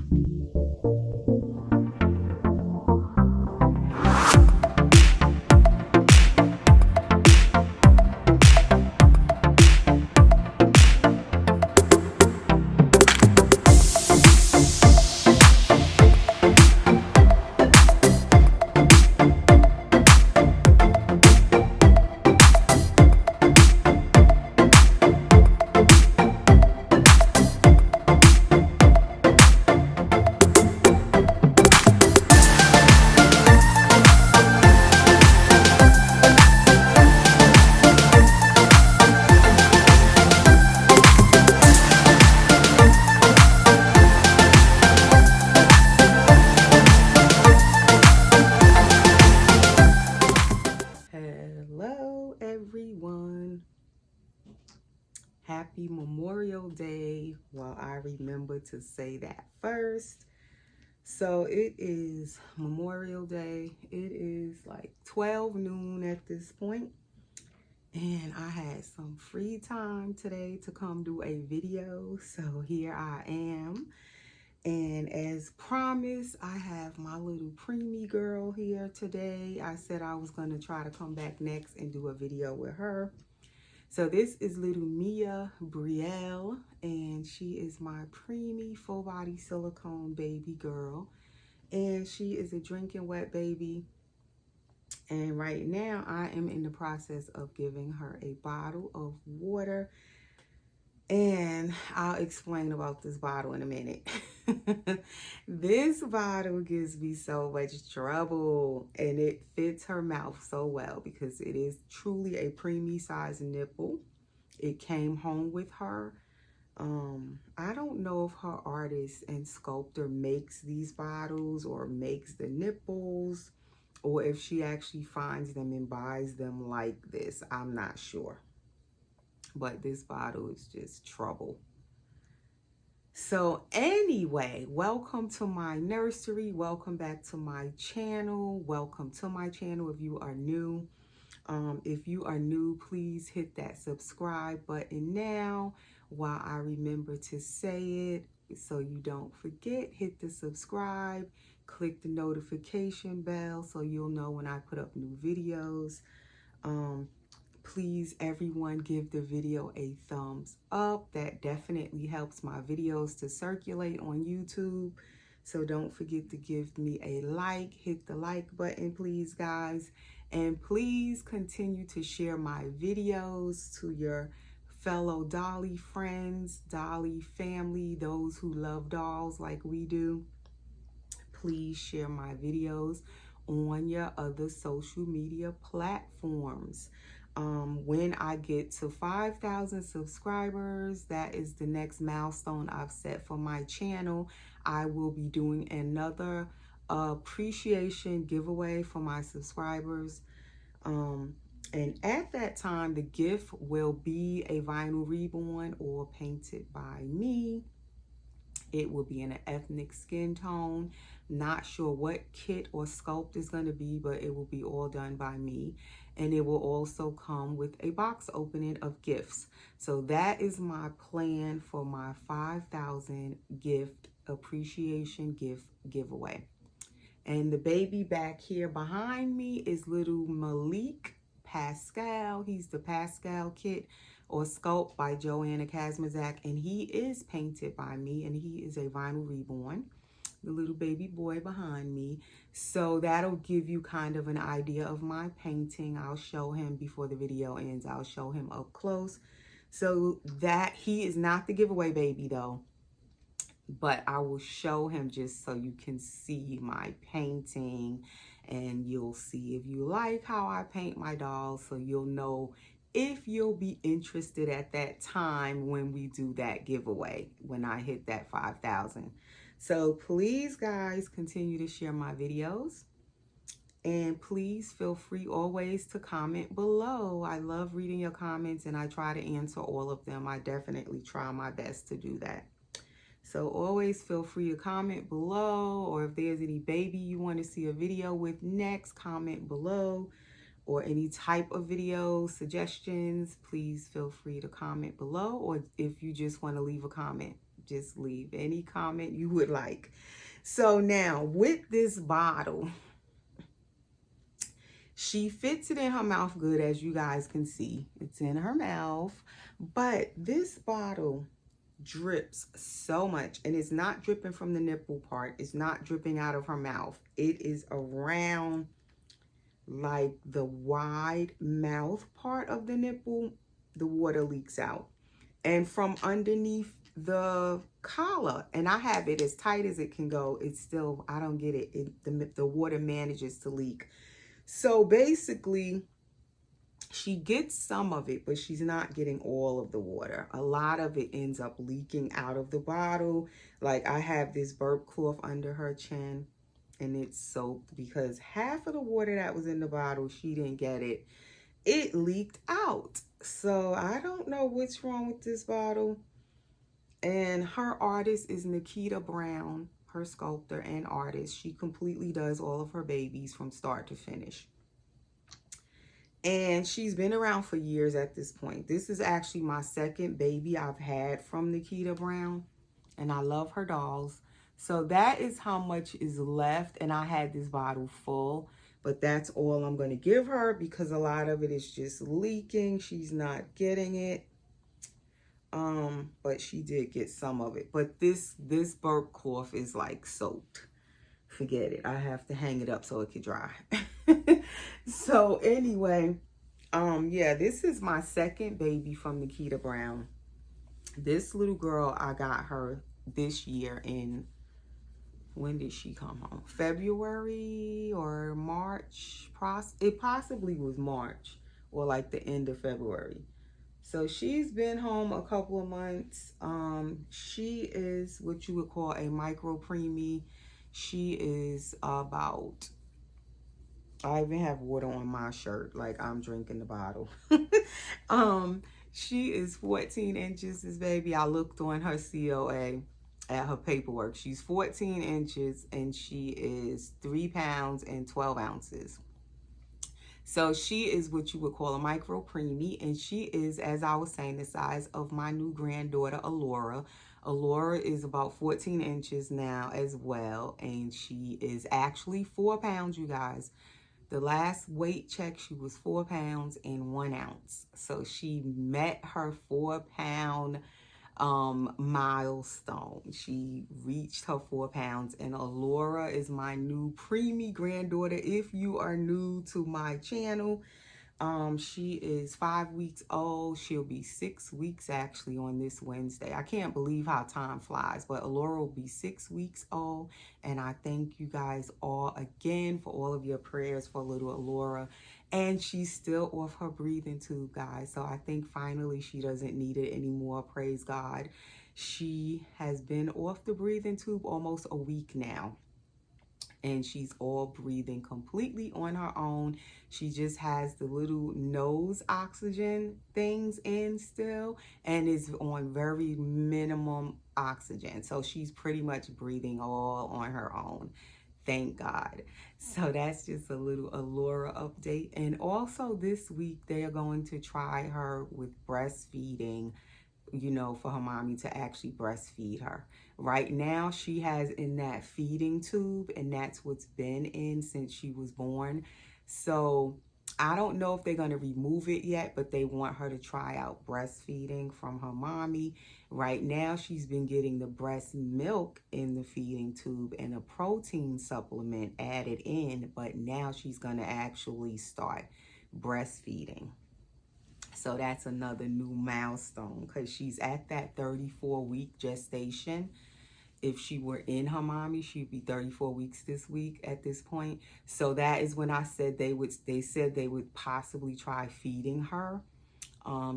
Hello, everyone. Happy Memorial Day. Well, I remember to say that first. So it is Memorial Day. It is like 12 noon at this point. And I had some free time today to come do a video. So here I am. And as promised, I have my little preemie girl here today. I said I was going to try to come back next and do a video with her. So this is little Mia Brielle, and she is my preemie full body silicone baby girl. And she is a drinking wet baby. And right now I am in the process of giving her a bottle of water. And I'll explain about this bottle in a minute. This bottle gives me so much trouble, and it fits her mouth so well because it is truly a preemie size nipple. It came home with her. I don't know if her artist and sculptor makes these bottles or makes the nipples, or if she actually finds them and buys them like this. I'm not sure. But this bottle is just trouble. So anyway, welcome to my nursery. Welcome back to my channel. Welcome to my channel if you are new. If you are new, please hit that subscribe button now while I remember to say it. So you don't forget, hit the subscribe, click the notification bell so you'll know when I put up new videos. Please, everyone, give the video a thumbs up. That definitely helps my videos to circulate on YouTube. So don't forget to give me a like. Hit the like button, please, guys. And please continue to share my videos to your fellow Dolly friends, Dolly family, those who love dolls like we do. Please share my videos on your other social media platforms. When I get to 5,000 subscribers, that is the next milestone I've set for my channel. I will be doing another appreciation giveaway for my subscribers. And at that time, the gift will be a vinyl reborn or painted by me. It will be in an ethnic skin tone. Not sure what kit or sculpt is going to be, but it will be all done by me. And it will also come with a box opening of gifts. So that is my plan for my 5,000 gift appreciation gift giveaway. And the baby back here behind me is little Malik Pascal. He's the Pascal kit or sculpt by Joanna Kazmazak, and he is painted by me, and he is a vinyl reborn, the little baby boy behind me. So that'll give you kind of an idea of my painting. I'll show him before the video ends. I'll show him up close. So that he is not the giveaway baby though, but I will show him just so you can see my painting, and you'll see if you like how I paint my dolls, so you'll know if you'll be interested at that time when we do that giveaway, when I hit that 5,000. So please, guys, continue to share my videos. And please feel free always to comment below. I love reading your comments, and I try to answer all of them. I definitely try my best to do that. So always feel free to comment below, or if there's any baby you want to see a video with next, comment below. Or any type of video suggestions, please feel free to comment below. Or if you just want to leave a comment, just leave any comment you would like. So now with this bottle, she fits it in her mouth good, as you guys can see. It's in her mouth. But this bottle drips so much, and it's not dripping from the nipple part. It's not dripping out of her mouth. It is around like the wide mouth part of the nipple. The water leaks out, and from underneath the collar, and I have it as tight as it can go. It's still, I don't get it. The water manages to leak. So basically, she gets some of it, but she's not getting all of the water. A lot of it ends up leaking out of the bottle. Like, I have this burp cloth under her chin, and it's soaked because half of the water that was in the bottle, she didn't get it. It leaked out. So I don't know what's wrong with this bottle. And her artist is Nikita Brown, her sculptor and artist. She completely does all of her babies from start to finish. And she's been around for years at this point. This is actually my second baby I've had from Nikita Brown. And I love her dolls. So that is how much is left. And I had this bottle full. But that's all I'm going to give her because a lot of it is just leaking. She's not getting it. But she did get some of it. But this burp cloth is like soaked. Forget it. I have to hang it up so it can dry. So anyway, yeah, this is my second baby from Nikita Brown. This little girl, I got her this year in, when did she come home? February or March? It possibly was March or like the end of February. So she's been home a couple of months. She is what you would call a micro preemie. She is about, I even have water on my shirt, like I'm drinking the bottle. She is 14 inches, this baby. I looked on her COA at her paperwork. She's 14 inches and she is 3 pounds and 12 ounces. So she is what you would call a micro preemie, and she is, as I was saying, the size of my new granddaughter, Alora. Alora is about 14 inches now as well, and she is actually 4 pounds, you guys. The last weight check, she was 4 pounds and 1 ounce. So she met her 4-pound milestone. She reached her 4 pounds, and Alora is my new preemie granddaughter. If you are new to my channel, she is 5 weeks old. She'll be 6 weeks actually on this Wednesday. I can't believe how time flies, but Alora will be 6 weeks old. And I thank you guys all again for all of your prayers for little Alora. And she's still off her breathing tube, guys. So I think finally she doesn't need it anymore. Praise God. She has been off the breathing tube almost a week now. And she's all breathing completely on her own. She just has the little nose oxygen things in still and is on very minimum oxygen. So she's pretty much breathing all on her own. Thank God. So that's just a little Alora update. And also this week, they are going to try her with breastfeeding, you know, for her mommy to actually breastfeed her. Right now, she has in that feeding tube, and that's what's been in since she was born. So I don't know if they're going to remove it yet, but they want her to try out breastfeeding from her mommy. Right now, she's been getting the breast milk in the feeding tube and a protein supplement added in, but now she's going to actually start breastfeeding. So that's another new milestone because she's at that 34-week gestation. If she were in her mommy, she'd be 34 weeks this week at this point. So that is when I said they said they would possibly try feeding her.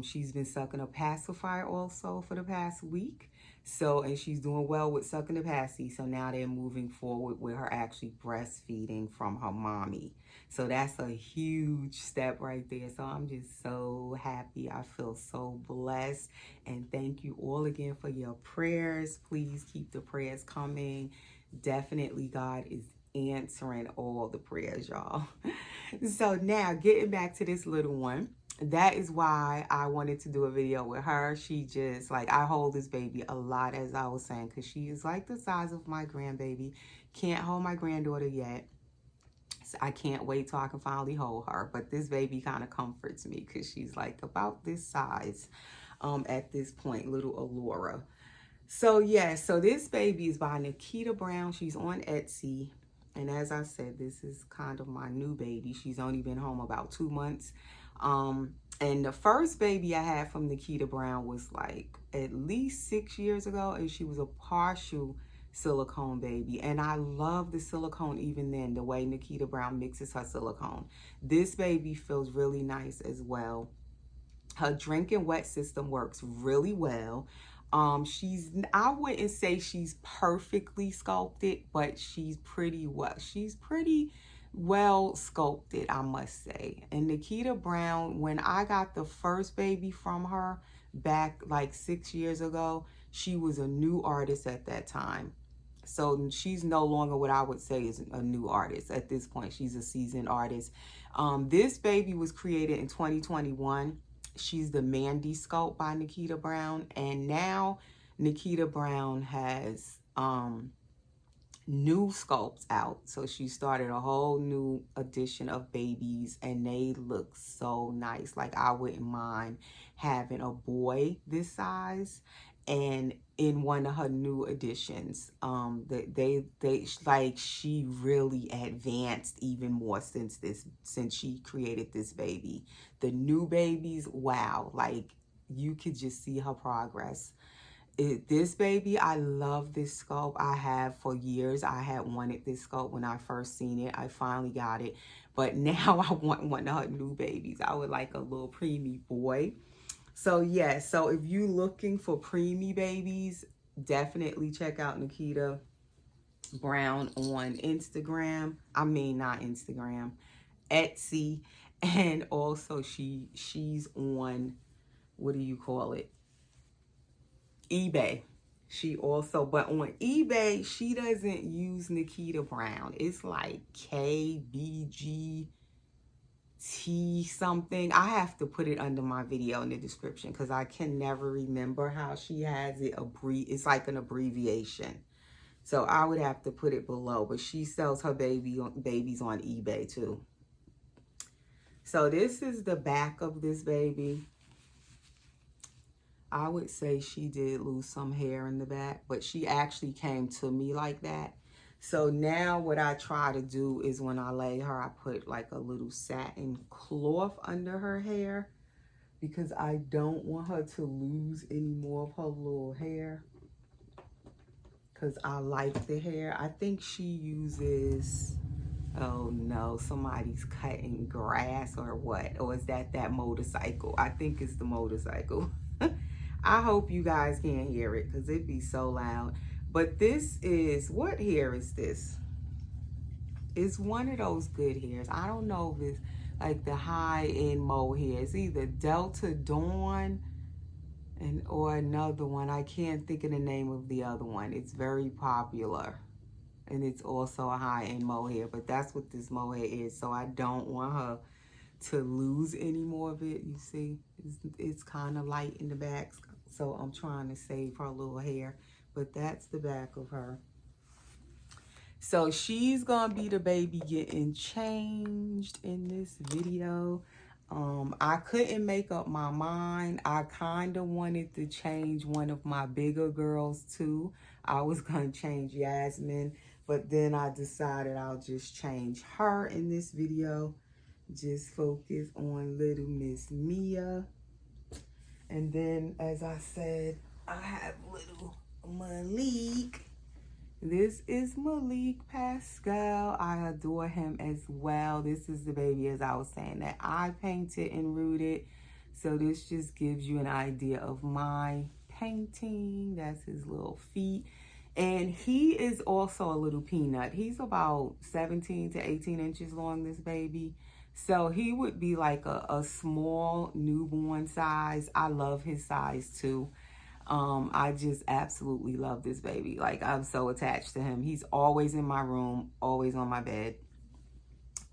She's been sucking a pacifier also for the past week. So, and she's doing well with sucking the passy. So now they're moving forward with her actually breastfeeding from her mommy. So that's a huge step right there. So I'm just so happy. I feel so blessed. And thank you all again for your prayers. Please keep the prayers coming. Definitely God is answering all the prayers, y'all. So now getting back to this little one. that is why I wanted to do a video with her. She just, like, I hold this baby a lot, as I was saying, because she is like the size of my grandbaby. Can't hold my granddaughter yet. So I can't wait till I can finally hold her. But this baby kind of comforts me because she's like about this size at this point, little Allura. So yeah, so this baby is by Nikita Brown. She's on Etsy. And as I said, this is kind of my new baby. She's only been home about 2 months. And the first baby I had from Nikita Brown was like at least 6 years ago, and she was a partial silicone baby. And I love the silicone even then, the way Nikita Brown mixes her silicone. This baby feels really nice as well. Her drinking wet system works really well. I wouldn't say she's perfectly sculpted, but she's pretty well sculpted, I must say. And Nikita Brown, when I got the first baby from her back like 6 years ago, she was a new artist at that time. So she's no longer what I would say is a new artist at this point. She's a seasoned artist. This baby was created in 2021. She's the Mandy Sculpt by Nikita Brown. And now Nikita Brown has new sculpts out. So she started a whole new edition of babies, and they look so nice. Like, I wouldn't mind having a boy this size. And in one of her new editions, they like, she really advanced even more since she created this baby. The new babies, wow, like, you could just see her progress. This baby, I love this sculpt. I have for years. I had wanted this sculpt when I first seen it. I finally got it, but now I want one of her new babies. I would like a little preemie boy. So yeah, so if you looking for preemie babies, definitely check out Nikita Brown on Instagram. I mean, not Instagram, Etsy. And also she's on, what do you call it? eBay. She also, but on eBay, she doesn't use Nikita Brown. It's like KBG T something. I have to put it under my video in the description because I can never remember how she has it. It's like an abbreviation. So I would have to put it below. But she sells her babies on eBay too. So this is the back of this baby. I would say she did lose some hair in the back, but she actually came to me like that. So now what I try to do is when I lay her, I put like a little satin cloth under her hair because I don't want her to lose any more of her little hair because I like the hair. I think she uses, oh no, somebody's cutting grass or what? Or is that motorcycle? I think it's the motorcycle. I hope you guys can't hear it because it'd be so loud. But this is, what hair is this? It's one of those good hairs. I don't know if it's like the high-end mohair. It's either Delta Dawn or another one. I can't think of the name of the other one. It's very popular. And it's also a high-end mohair. But that's what this mohair is. So I don't want her to lose any more of it. You see, it's kind of light in the back. So I'm trying to save her little hair. But that's the back of her. So she's gonna be the baby getting changed in this video. I couldn't make up my mind. I kind of wanted to change one of my bigger girls too. I was gonna change Yasmin, but then I decided I'll just change her in this video. Just focus on little Miss Mia. And then, as I said, I have little Malik. This is Malik Pascal. I adore him as well. This is the baby, as I was saying, that I painted and rooted. So this just gives you an idea of my painting. That's his little feet. And he is also a little peanut. He's about 17 to 18 inches long, this baby. So he would be like a small newborn size. I love his size too. I just absolutely love this baby. Like, I'm so attached to him. He's always in my room, always on my bed,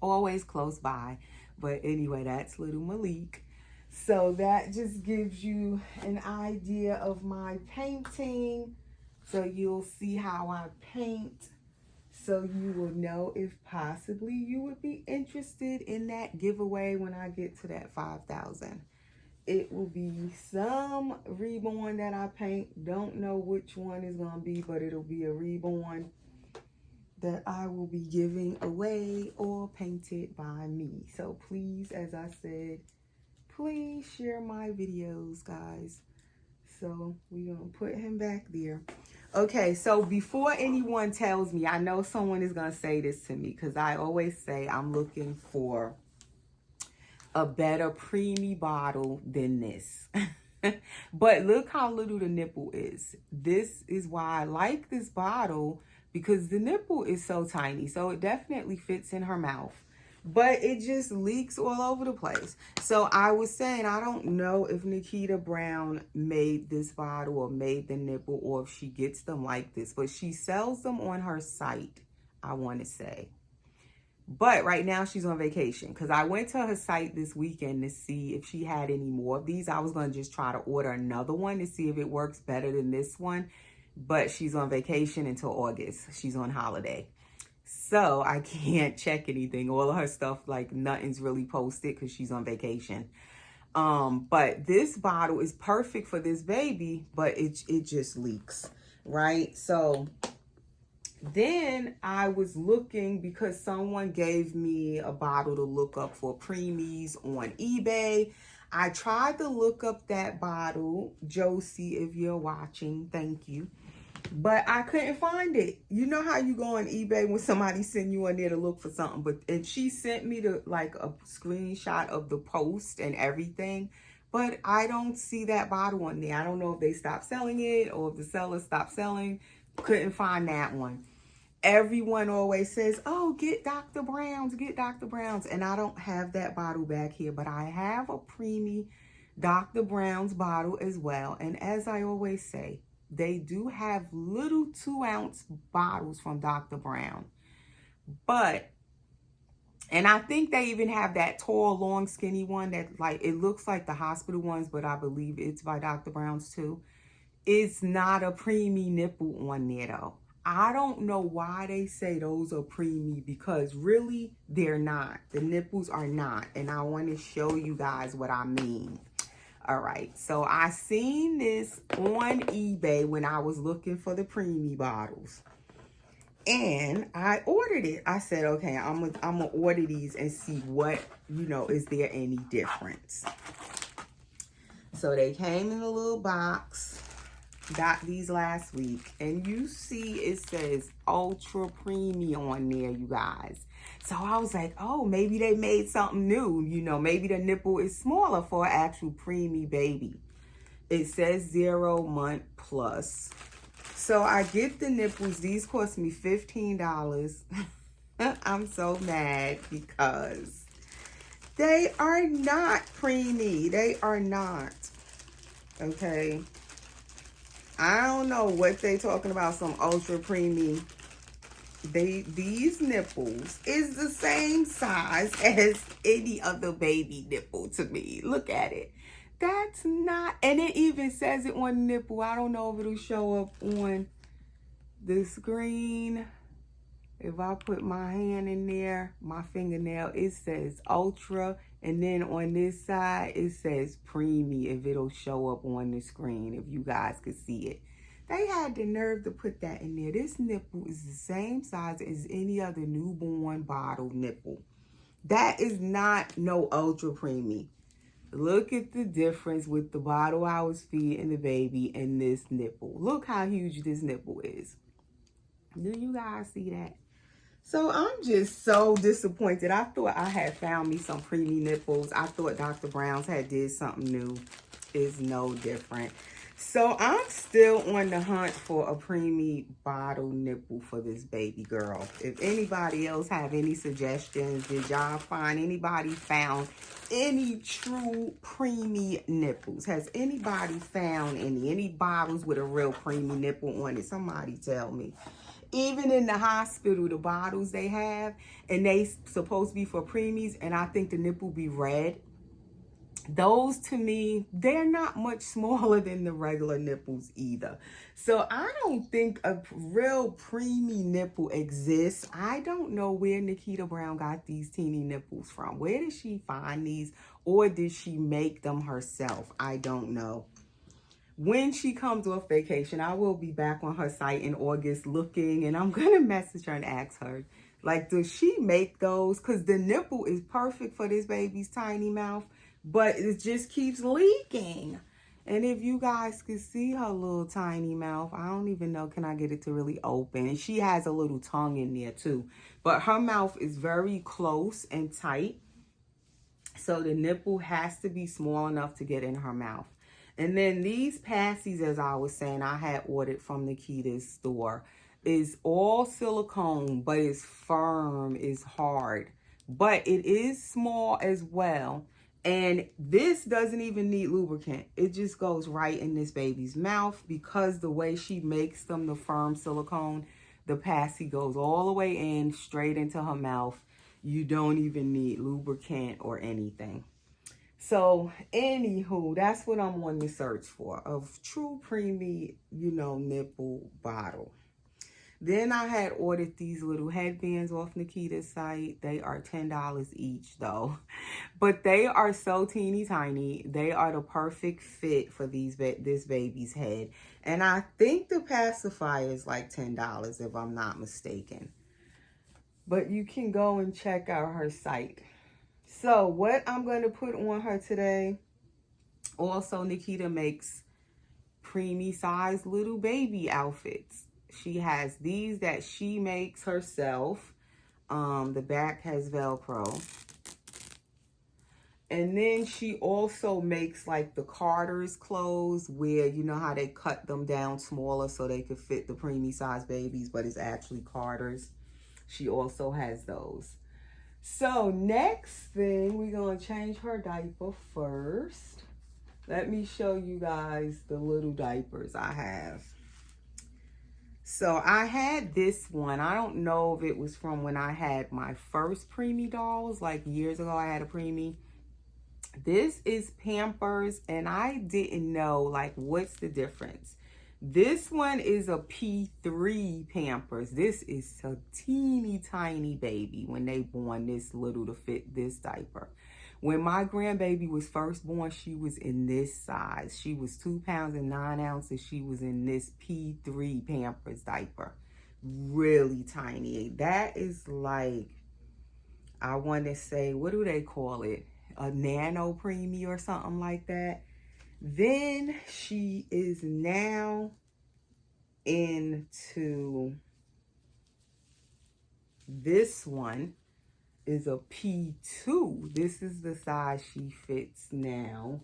always close by. But anyway, that's little Malik. So that just gives you an idea of my painting. So you'll see how I paint. So you will know if possibly you would be interested in that giveaway when I get to that 5,000. It will be some reborn that I paint. Don't know which one is going to be, but it'll be a reborn that I will be giving away or painted by me. So please, as I said, please share my videos, guys. So we're going to put him back there. Okay, so before anyone tells me, I know someone is going to say this to me because I always say I'm looking for a better preemie bottle than this. But look how little the nipple is. This is why I like this bottle, because the nipple is so tiny. So it definitely fits in her mouth, but it just leaks all over the place. So I was saying, I don't know if Nikita Brown made this bottle or made the nipple, or if she gets them like this, but she sells them on her site, I want to say. But right now she's on vacation, because I went to her site this weekend to see if she had any more of these. I was going to just try to order another one to see if it works better than this one. But she's on vacation until August. She's on holiday. So I can't check anything. All of her stuff, like nothing's really posted because she's on vacation. But this bottle is perfect for this baby, but it just leaks, right? So then I was looking, because someone gave me a bottle to look up for preemies on eBay. I tried to look up that bottle. Josie, if you're watching, thank you. But I couldn't find it. You know how you go on eBay when somebody send you in there to look for something, and she sent me like a screenshot of the post and everything, but I don't see that bottle on there. I don't know if they stopped selling it or if the seller stopped selling. Couldn't find that one. Everyone always says, oh, get Dr. Brown's, get Dr. Brown's. And I don't have that bottle back here, but I have a preemie Dr. Brown's bottle as well. And as I always say, they do have little 2-ounce bottles from Dr. Brown. But, and I think they even have that tall, long, skinny one that, like, it looks like the hospital ones, but I believe it's by Dr. Brown's too. It's not a preemie nipple on there though. I don't know why they say those are preemie, because really they're not. The nipples are not. And I want to show you guys what I mean. All right. So I seen this on eBay when I was looking for the preemie bottles. And I ordered it. I said, okay, I'm gonna order these and see what, is there any difference? So they came in a little box. Got these last week, and you see it says ultra preemie on there, you guys. So I was like, oh, maybe they made something new. Maybe the nipple is smaller for an actual preemie baby. It says 0 month plus. So I get the nipples. These cost me $15. I'm so mad because they are not preemie. They are not. Okay. I don't know what they talking about, some ultra preemie. These nipples is the same size as any other baby nipple to me. Look at it. That's not, and it even says it on the nipple. I don't know if it'll show up on the screen. If I put my hand in there, my fingernail, it says ultra. And then on this side, it says preemie, if it'll show up on the screen, if you guys could see it. They had the nerve to put that in there. This nipple is the same size as any other newborn bottle nipple. That is not no ultra preemie. Look at the difference with the bottle I was feeding the baby and this nipple. Look how huge this nipple is. Do you guys see that? So I'm just so disappointed. I thought I had found me some preemie nipples. I thought Dr. Brown's had did something new. It's no different. So I'm still on the hunt for a preemie bottle nipple for this baby girl. If anybody else have any suggestions, did y'all find anybody found any true preemie nipples? Has anybody found any bottles with a real preemie nipple on it? Somebody tell me. Even in the hospital, the bottles they have, and they supposed to be for preemies, and I think the nipple be red. those to me, they're not much smaller than the regular nipples either. So I don't think a real preemie nipple exists. I don't know where Nikita Brown got these teeny nipples from. Where did she find these, or did she make them herself? I don't know. When she comes off vacation, I will be back on her site in August looking, and I'm going to message her and ask her, like, does she make those? Because the nipple is perfect for this baby's tiny mouth, but it just keeps leaking. And if you guys could see her little tiny mouth, I don't even know, can I get it to really open? And she has a little tongue in there too. But her mouth is very close and tight. So the nipple has to be small enough to get in her mouth. And then these passies, as I was saying, I had ordered from Nikita's store, is all silicone, but it's firm, it's hard. But it is small as well. And this doesn't even need lubricant. It just goes right in this baby's mouth because the way she makes them, the firm silicone, the passy goes all the way in, straight into her mouth. You don't even need lubricant or anything. So, anywho, that's what I'm on the search for, of true preemie, nipple bottle. Then I had ordered these little headbands off Nikita's site. They are $10 each though. But they are so teeny tiny. They are the perfect fit for this baby's head. And I think the pacifier is like $10 if I'm not mistaken. But you can go and check out her site. So what I'm going to put on her today, also Nikita makes preemie size little baby outfits. She has these that she makes herself. The back has Velcro. And then she also makes like the Carter's clothes where you know how they cut them down smaller so they could fit the preemie size babies, but it's actually Carter's. She also has those. So next thing, we're going to change her diaper first. Let me show you guys the little diapers I have. So I had this one. I don't know if it was from when I had my first preemie dolls, like years ago I had a preemie. This is Pampers, and I didn't know, like, what's the difference. This one is a P3 Pampers. This is a teeny tiny baby when they born this little to fit this diaper. When my grandbaby was first born, she was in this size. She was 2 pounds and 9 ounces. She was in this P3 Pampers diaper. Really tiny. That is like, I want to say, what do they call it? A nano preemie or something like that. Then she is now into this one, is a P2. This is the size she fits now.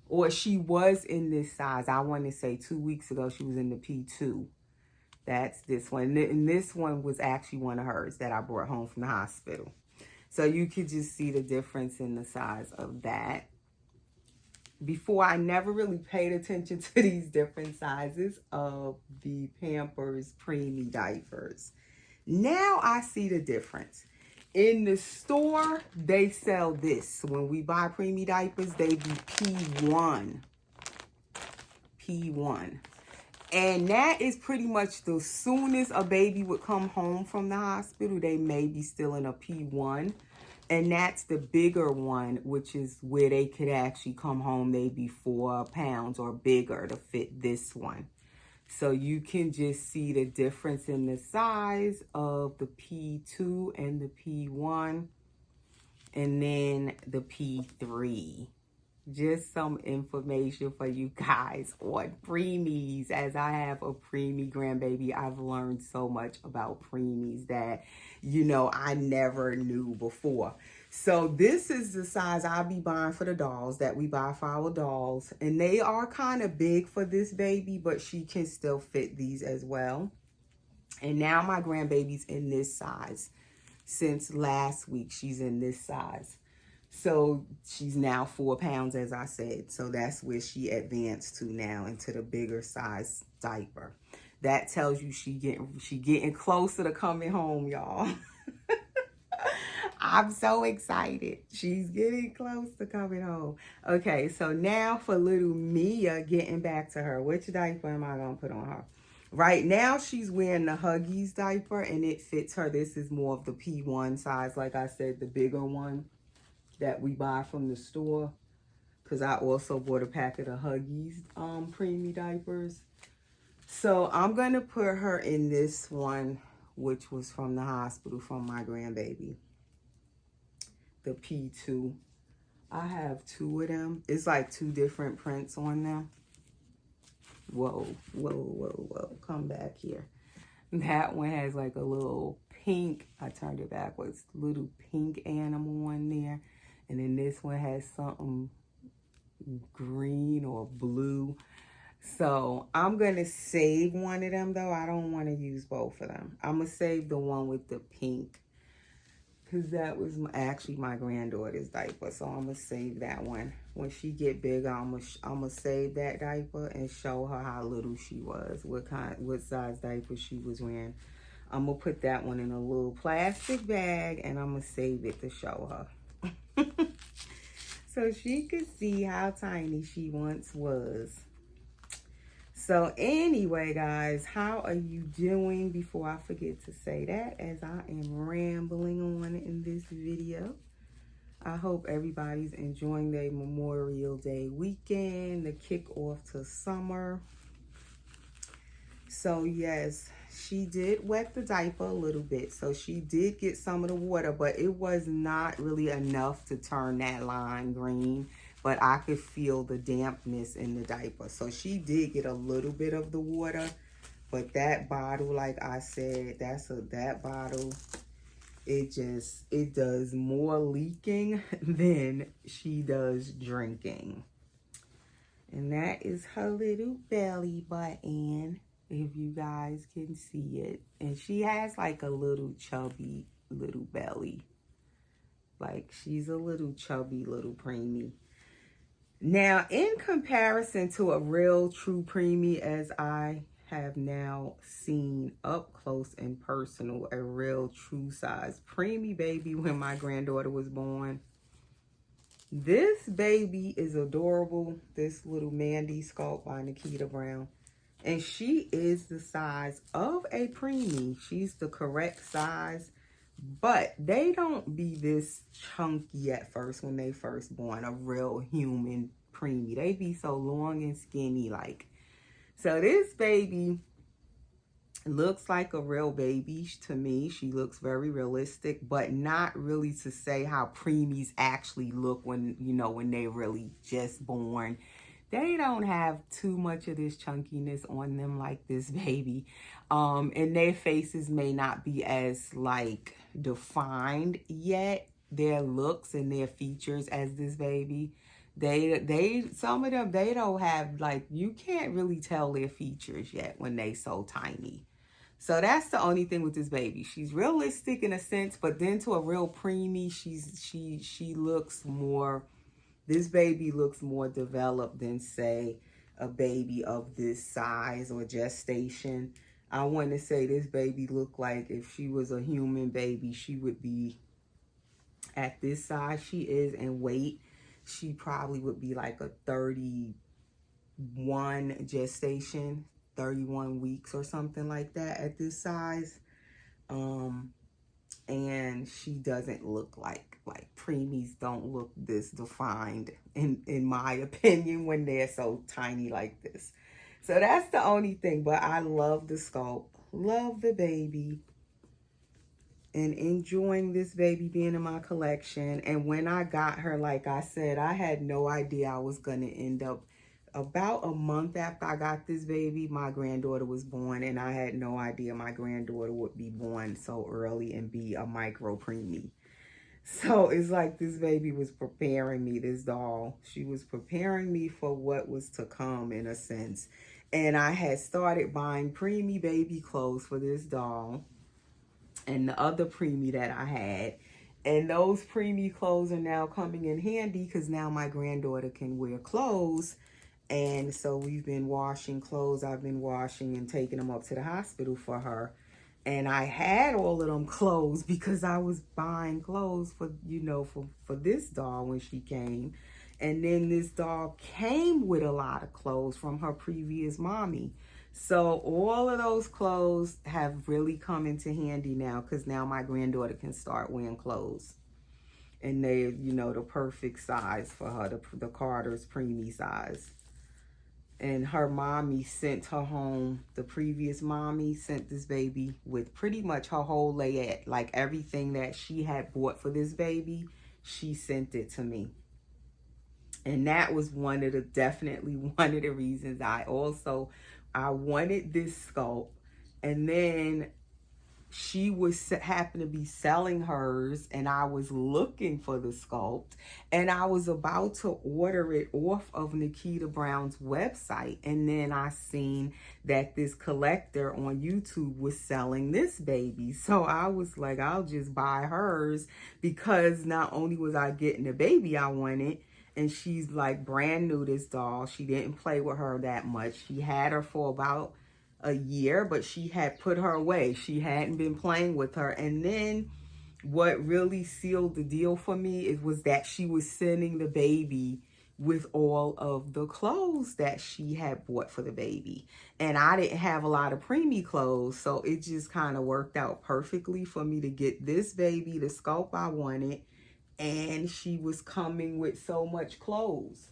Or she was in this size. I want to say 2 weeks ago she was in the P2. That's this one. And this one was actually one of hers that I brought home from the hospital. So you could just see the difference in the size of that. Before, I never really paid attention to these different sizes of the Pampers preemie diapers. Now I see the difference. In the store, they sell this. When we buy preemie diapers, they be P1. P1. And that is pretty much the soonest a baby would come home from the hospital, they may be still in a P1. And that's the bigger one, which is where they could actually come home maybe 4 pounds or bigger to fit this one. So you can just see the difference in the size of the P2 and the P1. And then the P3. Just some information for you guys on preemies. As I have a preemie grandbaby, I've learned so much about preemies that, I never knew before. So this is the size I'll be buying for the dolls that we buy for our dolls. And they are kind of big for this baby, but she can still fit these as well. And now my grandbaby's in this size. Since last week, she's in this size. So she's now 4 pounds, as I said. So that's where she advanced to now, into the bigger size diaper. That tells you she getting closer to coming home, y'all. I'm so excited. She's getting close to coming home. Okay, so now for little Mia, getting back to her. Which diaper am I going to put on her? Right now, she's wearing the Huggies diaper, and it fits her. This is more of the P1 size, like I said, the bigger one that we buy from the store. Because I also bought a packet of Huggies Preemie diapers. So I'm going to put her in this one, which was from the hospital from my grandbaby. The P2. I have two of them. It's like two different prints on them. Whoa, whoa, whoa, whoa. Come back here. That one has like a little pink, I turned it backwards, little pink animal on there. And then this one has something green or blue. So I'm going to save one of them though. I don't want to use both of them. I'm going to save the one with the pink. Because that was actually my granddaughter's diaper. So I'm going to save that one. When she get bigger, I'm gonna save that diaper and show her how little she was. What size diaper she was wearing. I'm going to put that one in a little plastic bag. And I'm going to save it to show her. So she could see how tiny she once was. So anyway, guys, how are you doing? Before I forget to say that, as I am rambling on in this video, I hope everybody's enjoying their Memorial Day weekend, the kickoff to summer. So yes, she did wet the diaper a little bit. So she did get some of the water, but it was not really enough to turn that line green. But I could feel the dampness in the diaper. So she did get a little bit of the water. But that bottle, like I said, that bottle, it does more leaking than she does drinking. And that is her little belly button, if you guys can see it. And she has like a little chubby little belly. Like she's a little chubby little preemie. Now, in comparison to a real true preemie, as I have now seen up close and personal, a real true size preemie baby when my granddaughter was born. This baby is adorable. This little Mandy sculpt by Nikita Brown. And she is the size of a preemie. She's the correct size. But they don't be this chunky at first when they first born, a real human preemie. They be so long and skinny like. So this baby looks like a real baby to me. She looks very realistic, but not really to say how preemies actually look when, you know, when they really just born. They don't have too much of this chunkiness on them like this baby. And their faces may not be as like defined yet, their looks and their features as this baby. Some of them, they don't have, like, you can't really tell their features yet when they so tiny. So that's the only thing with this baby. She's realistic in a sense, but then to a real preemie, she looks more, this baby looks more developed than, say, a baby of this size or gestation. I want to say this baby looked like if she was a human baby, she would be at this size she is in weight. She probably would be like a 31 gestation, 31 weeks or something like that at this size. And she doesn't look like preemies don't look this defined in my opinion when they're so tiny like this. So that's the only thing, but I love the sculpt, love the baby, and enjoying this baby being in my collection. And when I got her, like I said, I had no idea I was going to end up. About a month after I got this baby, my granddaughter was born, and I had no idea my granddaughter would be born so early and be a micro preemie. So it's like this baby was preparing me, this doll. She was preparing me for what was to come in a sense. And I had started buying preemie baby clothes for this doll and the other preemie that I had. And those preemie clothes are now coming in handy because now my granddaughter can wear clothes. And so we've been washing clothes. I've been washing and taking them up to the hospital for her. And I had all of them clothes because I was buying clothes for, you know, for this doll when she came. And then this doll came with a lot of clothes from her previous mommy. So all of those clothes have really come into handy now, because now my granddaughter can start wearing clothes. And they, you know, the perfect size for her, the Carter's preemie size. And her mommy sent her home, the previous mommy sent this baby with pretty much her whole layette, like everything that she had bought for this baby, she sent it to me. And that was definitely one of the reasons I wanted this sculpt. And then she happened to be selling hers, and I was looking for the sculpt, and I was about to order it off of Nikita Brown's website, and then I seen that this collector on YouTube was selling this baby. So I was like, I'll just buy hers, because not only was I getting the baby I wanted, and she's like brand new, this doll. She didn't play with her that much. She had her for about a year, but she had put her away. She hadn't been playing with her. And then what really sealed the deal for me was that she was sending the baby with all of the clothes that she had bought for the baby. And I didn't have a lot of preemie clothes, so it just kind of worked out perfectly for me to get this baby the sculpt I wanted. And she was coming with so much clothes.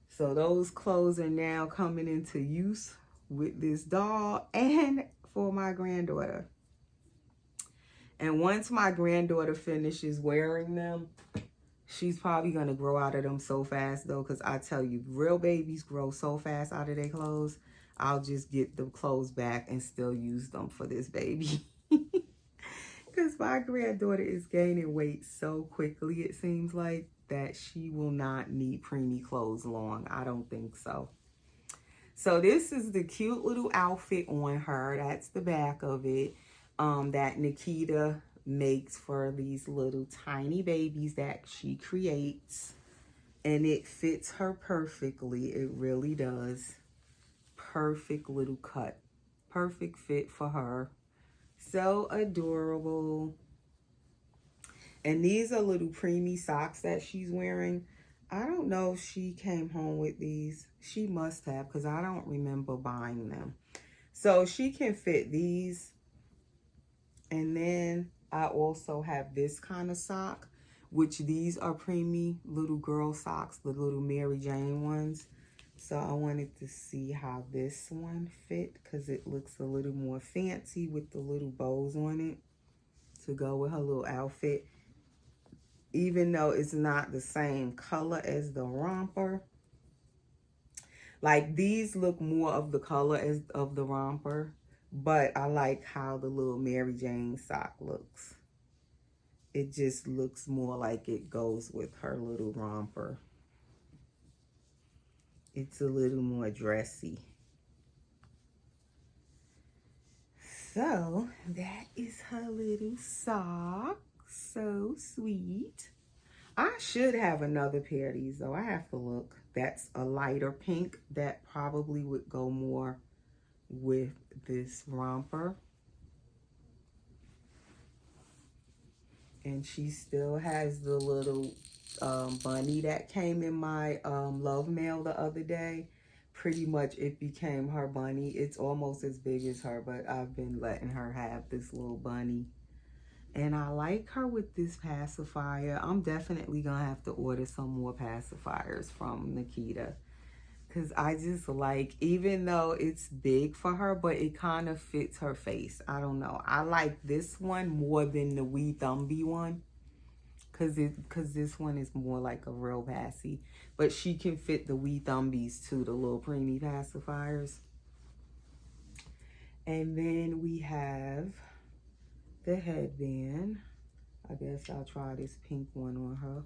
So those clothes are now coming into use with this doll and for my granddaughter. And once my granddaughter finishes wearing them, she's probably going to grow out of them so fast, though, because I tell you, real babies grow so fast out of their clothes. I'll just get the clothes back and still use them for this baby. Because my granddaughter is gaining weight so quickly, it seems like, that she will not need preemie clothes long. I don't think so. So this is the cute little outfit on her. That's the back of it, that Nikita makes for these little tiny babies that she creates. And it fits her perfectly. It really does. Perfect little cut. Perfect fit for her. So adorable. And these are little preemie socks that she's wearing. I don't know if she came home with these. She must have, because I don't remember buying them. So she can fit these. And then I also have this kind of sock, which these are preemie little girl socks, the little Mary Jane ones. So I wanted to see how this one fit, because it looks a little more fancy with the little bows on it to go with her little outfit. Even though it's not the same color as the romper. Like, these look more of the color of the romper, but I like how the little Mary Jane sock looks. It just looks more like it goes with her little romper. It's a little more dressy. So that is her little sock. So sweet. I should have another pair of these, though. I have to look. That's a lighter pink that probably would go more with this romper. And she still has the little bunny that came in my love mail the other day. Pretty much it became her bunny. It's almost as big as her, but I've been letting her have this little bunny. And I like her with this pacifier. I'm definitely going to have to order some more pacifiers from Nikita. Because I just like, even though it's big for her, but it kind of fits her face. I don't know. I like this one more than the wee Thumbie one. Because this one is more like a real passy. But she can fit the wee Thumbies too, the little preemie pacifiers. And then we have the headband. I guess I'll try this pink one on her.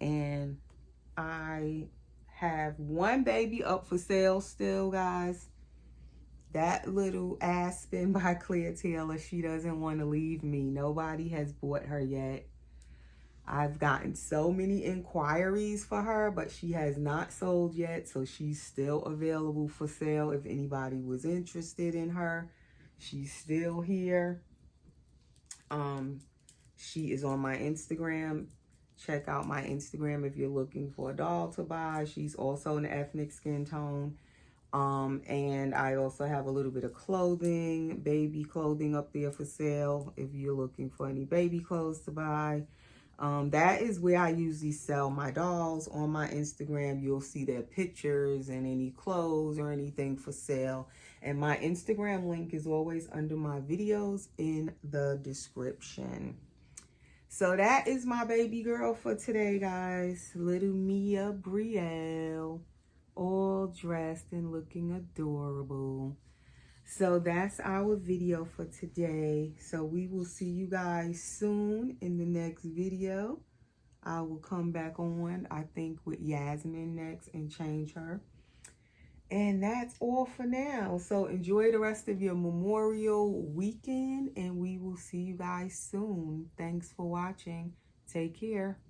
And I have one baby up for sale still, guys. That little Aspen by Claire Taylor, she doesn't want to leave me. Nobody has bought her yet. I've gotten so many inquiries for her, but she has not sold yet, so she's still available for sale if anybody was interested in her. She's still here. She is on my Instagram. Check out my Instagram if you're looking for a doll to buy. She's also an ethnic skin tone. And I also have a little bit of clothing, baby clothing up there for sale if you're looking for any baby clothes to buy. That is where I usually sell my dolls. On my Instagram, you'll see their pictures and any clothes or anything for sale. And my Instagram link is always under my videos in the description. So that is my baby girl for today, guys. Little Mia Brielle, all dressed and looking adorable. So that's our video for today. So we will see you guys soon in the next video. I will come back on, I think, with Yasmin next and change her. And that's all for now. So enjoy the rest of your Memorial weekend, and we will see you guys soon. Thanks for watching. Take care.